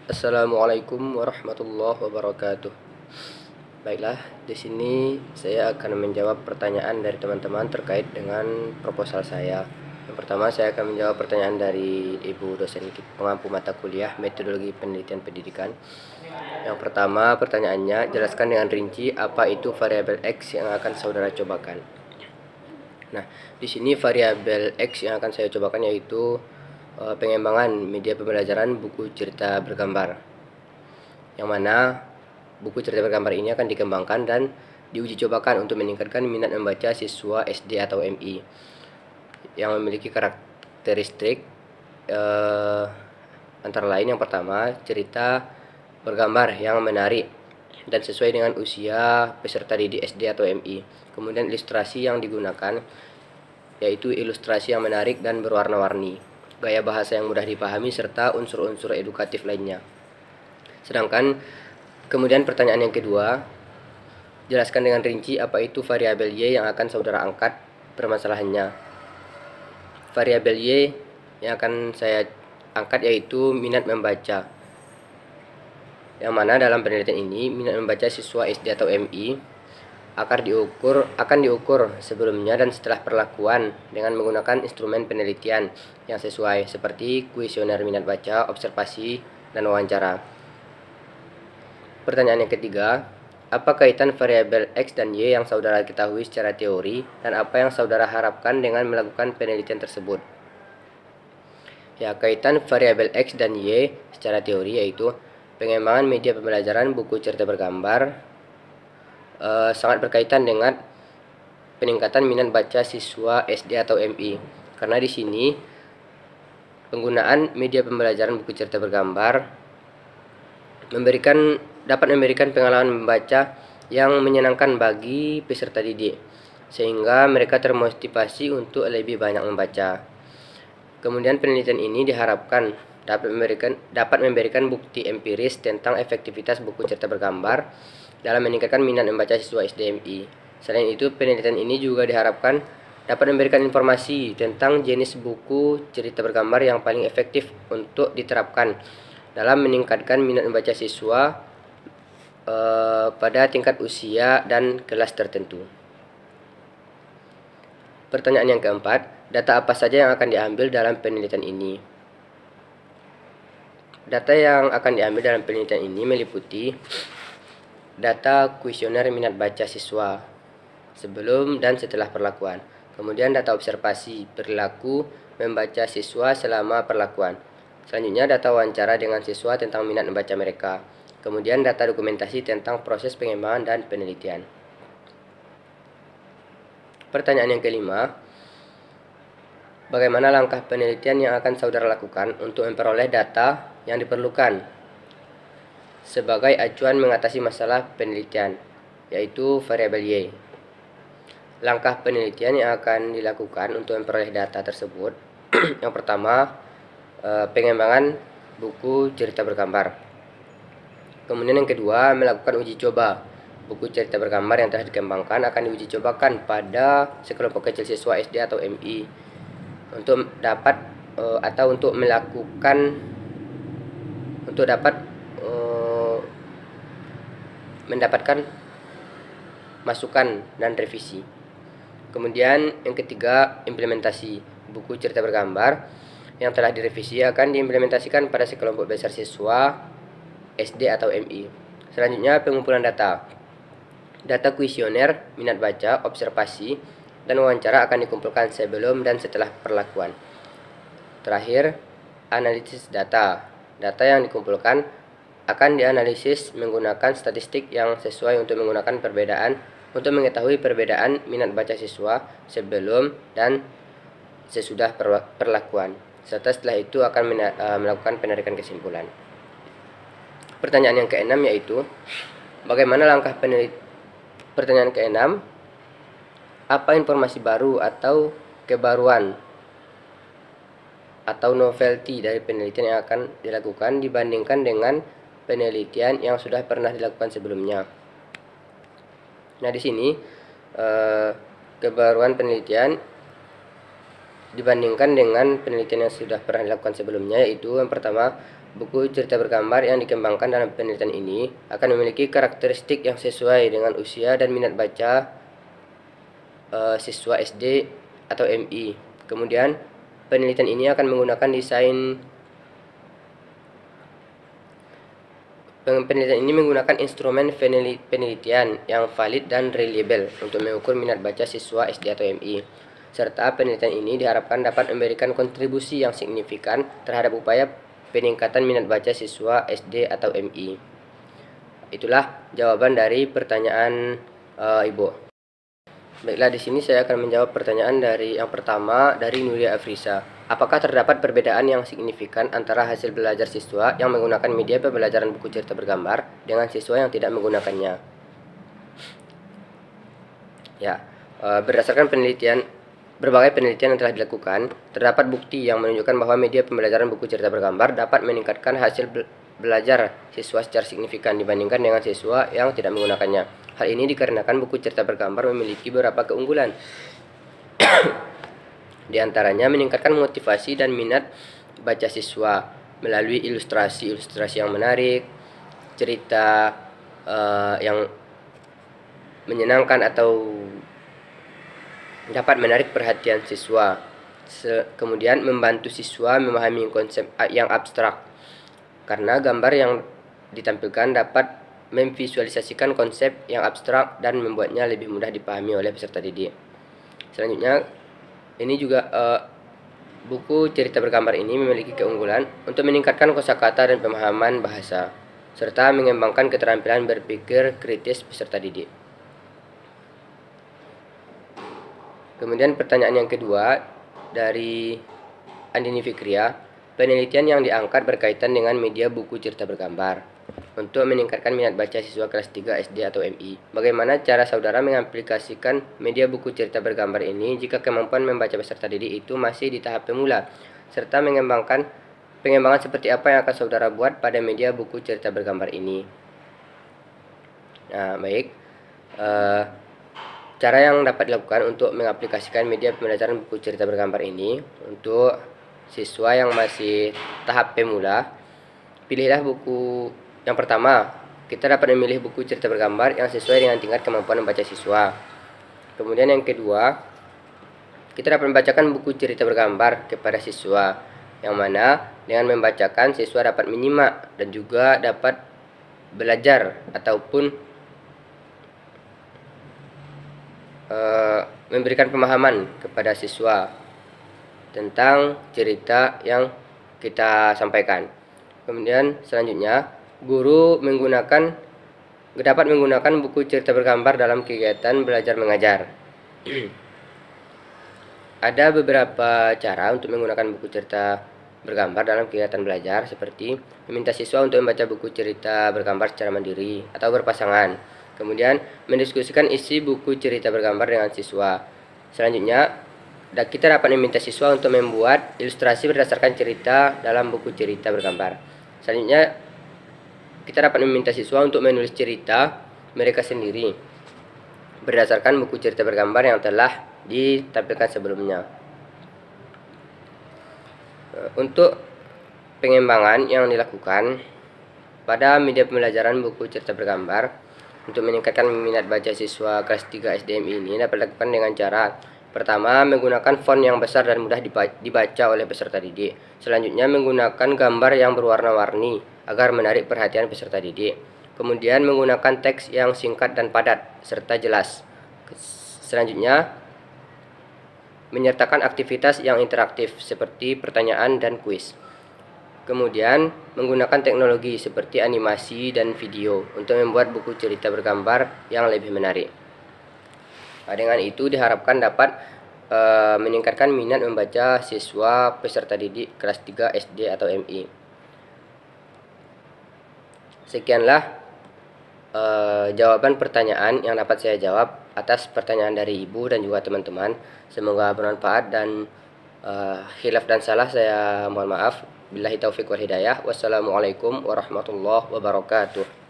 Assalamualaikum warahmatullahi wabarakatuh. Baiklah, di sini saya akan menjawab pertanyaan dari teman-teman terkait dengan proposal saya. Yang pertama, saya akan menjawab pertanyaan dari Ibu dosen pengampu mata kuliah Metodologi Penelitian Pendidikan. Yang pertama, pertanyaannya, jelaskan dengan rinci apa itu variabel X yang akan saudara cobakan. Nah, di sini variabel X yang akan saya cobakan yaitu pengembangan media pembelajaran buku cerita bergambar, yang mana buku cerita bergambar ini akan dikembangkan dan diuji cobakan untuk meningkatkan minat membaca siswa SD atau MI yang memiliki karakteristik antara lain, yang pertama, cerita bergambar yang menarik dan sesuai dengan usia peserta didik SD atau MI. Kemudian ilustrasi yang digunakan yaitu ilustrasi yang menarik dan berwarna-warni, gaya bahasa yang mudah dipahami, serta unsur-unsur edukatif lainnya. Kemudian pertanyaan yang kedua, jelaskan dengan rinci apa itu variabel Y yang akan saudara angkat permasalahannya. Variabel Y yang akan saya angkat yaitu minat membaca, yang mana dalam penelitian ini minat membaca siswa SD atau MI akan diukur sebelumnya dan setelah perlakuan dengan menggunakan instrumen penelitian yang sesuai seperti kuesioner minat baca, observasi, dan wawancara. Pertanyaan yang ketiga, apa kaitan variabel X dan Y yang saudara ketahui secara teori dan apa yang saudara harapkan dengan melakukan penelitian tersebut? Ya, kaitan variabel X dan Y secara teori yaitu pengembangan media pembelajaran buku cerita bergambar sangat berkaitan dengan peningkatan minat baca siswa SD atau MI, karena di sini penggunaan media pembelajaran buku cerita bergambar dapat memberikan pengalaman membaca yang menyenangkan bagi peserta didik, sehingga mereka termotivasi untuk lebih banyak membaca. Kemudian penelitian ini diharapkan dapat memberikan bukti empiris tentang efektivitas buku cerita bergambar dalam meningkatkan minat membaca siswa SDMI. Selain itu, penelitian ini juga diharapkan dapat memberikan informasi tentang jenis buku cerita bergambar yang paling efektif untuk diterapkan dalam meningkatkan minat membaca siswa pada tingkat usia dan kelas tertentu. Pertanyaan yang keempat, data apa saja yang akan diambil dalam penelitian ini? Data yang akan diambil dalam penelitian ini meliputi data kuesioner minat baca siswa sebelum dan setelah perlakuan. Kemudian data observasi perilaku membaca siswa selama perlakuan. Selanjutnya data wawancara dengan siswa tentang minat membaca mereka. Kemudian data dokumentasi tentang proses pengembangan dan penelitian. Pertanyaan yang kelima, bagaimana langkah penelitian yang akan saudara lakukan untuk memperoleh data yang diperlukan sebagai acuan mengatasi masalah penelitian, yaitu variabel Y. Langkah penelitian yang akan dilakukan untuk memperoleh data tersebut yang pertama, pengembangan buku cerita bergambar. Kemudian yang kedua, melakukan uji coba. Buku cerita bergambar yang telah dikembangkan akan diuji cobakan pada sekelompok kecil siswa SD atau MI untuk mendapatkan masukan dan revisi. Kemudian yang ketiga, implementasi. Buku cerita bergambar yang telah direvisi akan diimplementasikan pada sekelompok besar siswa SD atau MI. Selanjutnya, pengumpulan data. Data kuesioner minat baca, observasi, dan wawancara akan dikumpulkan sebelum dan setelah perlakuan. Terakhir, analisis data. Data yang dikumpulkan akan dianalisis menggunakan statistik yang sesuai untuk mengetahui perbedaan minat baca siswa sebelum dan sesudah perlakuan, serta setelah itu akan melakukan penarikan kesimpulan. Pertanyaan yang keenam yaitu, bagaimana langkah penelitian? Pertanyaan keenam, apa informasi baru atau kebaruan atau novelty dari penelitian yang akan dilakukan dibandingkan dengan penelitian yang sudah pernah dilakukan sebelumnya? Nah, di sini kebaruan penelitian dibandingkan dengan penelitian yang sudah pernah dilakukan sebelumnya, yaitu yang pertama, buku cerita bergambar yang dikembangkan dalam penelitian ini akan memiliki karakteristik yang sesuai dengan usia dan minat baca siswa SD atau MI. Kemudian penelitian ini akan menggunakan instrumen penelitian yang valid dan reliable untuk mengukur minat baca siswa SD atau MI. Serta penelitian ini diharapkan dapat memberikan kontribusi yang signifikan terhadap upaya peningkatan minat baca siswa SD atau MI. Itulah jawaban dari pertanyaan Ibu. Baiklah, di sini saya akan menjawab pertanyaan dari yang pertama dari Nuria Afrisa. Apakah terdapat perbedaan yang signifikan antara hasil belajar siswa yang menggunakan media pembelajaran buku cerita bergambar dengan siswa yang tidak menggunakannya? Ya, berdasarkan berbagai penelitian yang telah dilakukan, terdapat bukti yang menunjukkan bahwa media pembelajaran buku cerita bergambar dapat meningkatkan hasil belajar siswa secara signifikan dibandingkan dengan siswa yang tidak menggunakannya. Hal ini dikarenakan buku cerita bergambar memiliki beberapa keunggulan. Di antaranya meningkatkan motivasi dan minat baca siswa melalui ilustrasi yang menarik, cerita yang menyenangkan atau dapat menarik perhatian siswa. Kemudian membantu siswa memahami konsep yang abstrak, karena gambar yang ditampilkan dapat memvisualisasikan konsep yang abstrak dan membuatnya lebih mudah dipahami oleh peserta didik. Selanjutnya, ini juga buku cerita bergambar ini memiliki keunggulan untuk meningkatkan kosakata dan pemahaman bahasa, serta mengembangkan keterampilan berpikir kritis peserta didik. Kemudian pertanyaan yang kedua dari Andini Fikria, penelitian yang diangkat berkaitan dengan media buku cerita bergambar untuk meningkatkan minat baca siswa kelas 3 SD atau MI. Bagaimana cara saudara mengaplikasikan media buku cerita bergambar ini jika kemampuan membaca peserta didik itu masih di tahap pemula, serta pengembangan seperti apa yang akan saudara buat pada media buku cerita bergambar ini? Nah, baik. Cara yang dapat dilakukan untuk mengaplikasikan media pembelajaran buku cerita bergambar ini untuk siswa yang masih tahap pemula, pilihlah buku yang pertama. Kita dapat memilih buku cerita bergambar yang sesuai dengan tingkat kemampuan membaca siswa. Kemudian yang kedua, kita dapat membacakan buku cerita bergambar kepada siswa, yang mana dengan membacakan siswa dapat menyimak dan juga dapat belajar ataupun memberikan pemahaman kepada siswa tentang cerita yang kita sampaikan. Kemudian selanjutnya, guru dapat menggunakan buku cerita bergambar dalam kegiatan belajar mengajar. Ada beberapa cara untuk menggunakan buku cerita bergambar dalam kegiatan belajar, seperti meminta siswa untuk membaca buku cerita bergambar secara mandiri atau berpasangan. Kemudian mendiskusikan isi buku cerita bergambar dengan siswa. Selanjutnya, kita dapat meminta siswa untuk membuat ilustrasi berdasarkan cerita dalam buku cerita bergambar. Selanjutnya, kita dapat meminta siswa untuk menulis cerita mereka sendiri berdasarkan buku cerita bergambar yang telah ditampilkan sebelumnya. Untuk pengembangan yang dilakukan pada media pembelajaran buku cerita bergambar untuk meningkatkan minat baca siswa kelas 3 SDMI ini dapat dilakukan dengan cara pertama, menggunakan font yang besar dan mudah dibaca oleh peserta didik. Selanjutnya, menggunakan gambar yang berwarna-warni agar menarik perhatian peserta didik. Kemudian, menggunakan teks yang singkat dan padat serta jelas. Selanjutnya, menyertakan aktivitas yang interaktif seperti pertanyaan dan kuis. Kemudian, menggunakan teknologi seperti animasi dan video untuk membuat buku cerita bergambar yang lebih menarik. Dengan itu diharapkan dapat meningkatkan minat membaca siswa peserta didik kelas 3 SD atau MI. Sekianlah jawaban pertanyaan yang dapat saya jawab atas pertanyaan dari Ibu dan juga teman-teman. Semoga bermanfaat dan khilaf dan salah saya mohon maaf. Billahi taufiq wal hidayah. Wassalamualaikum warahmatullahi wabarakatuh.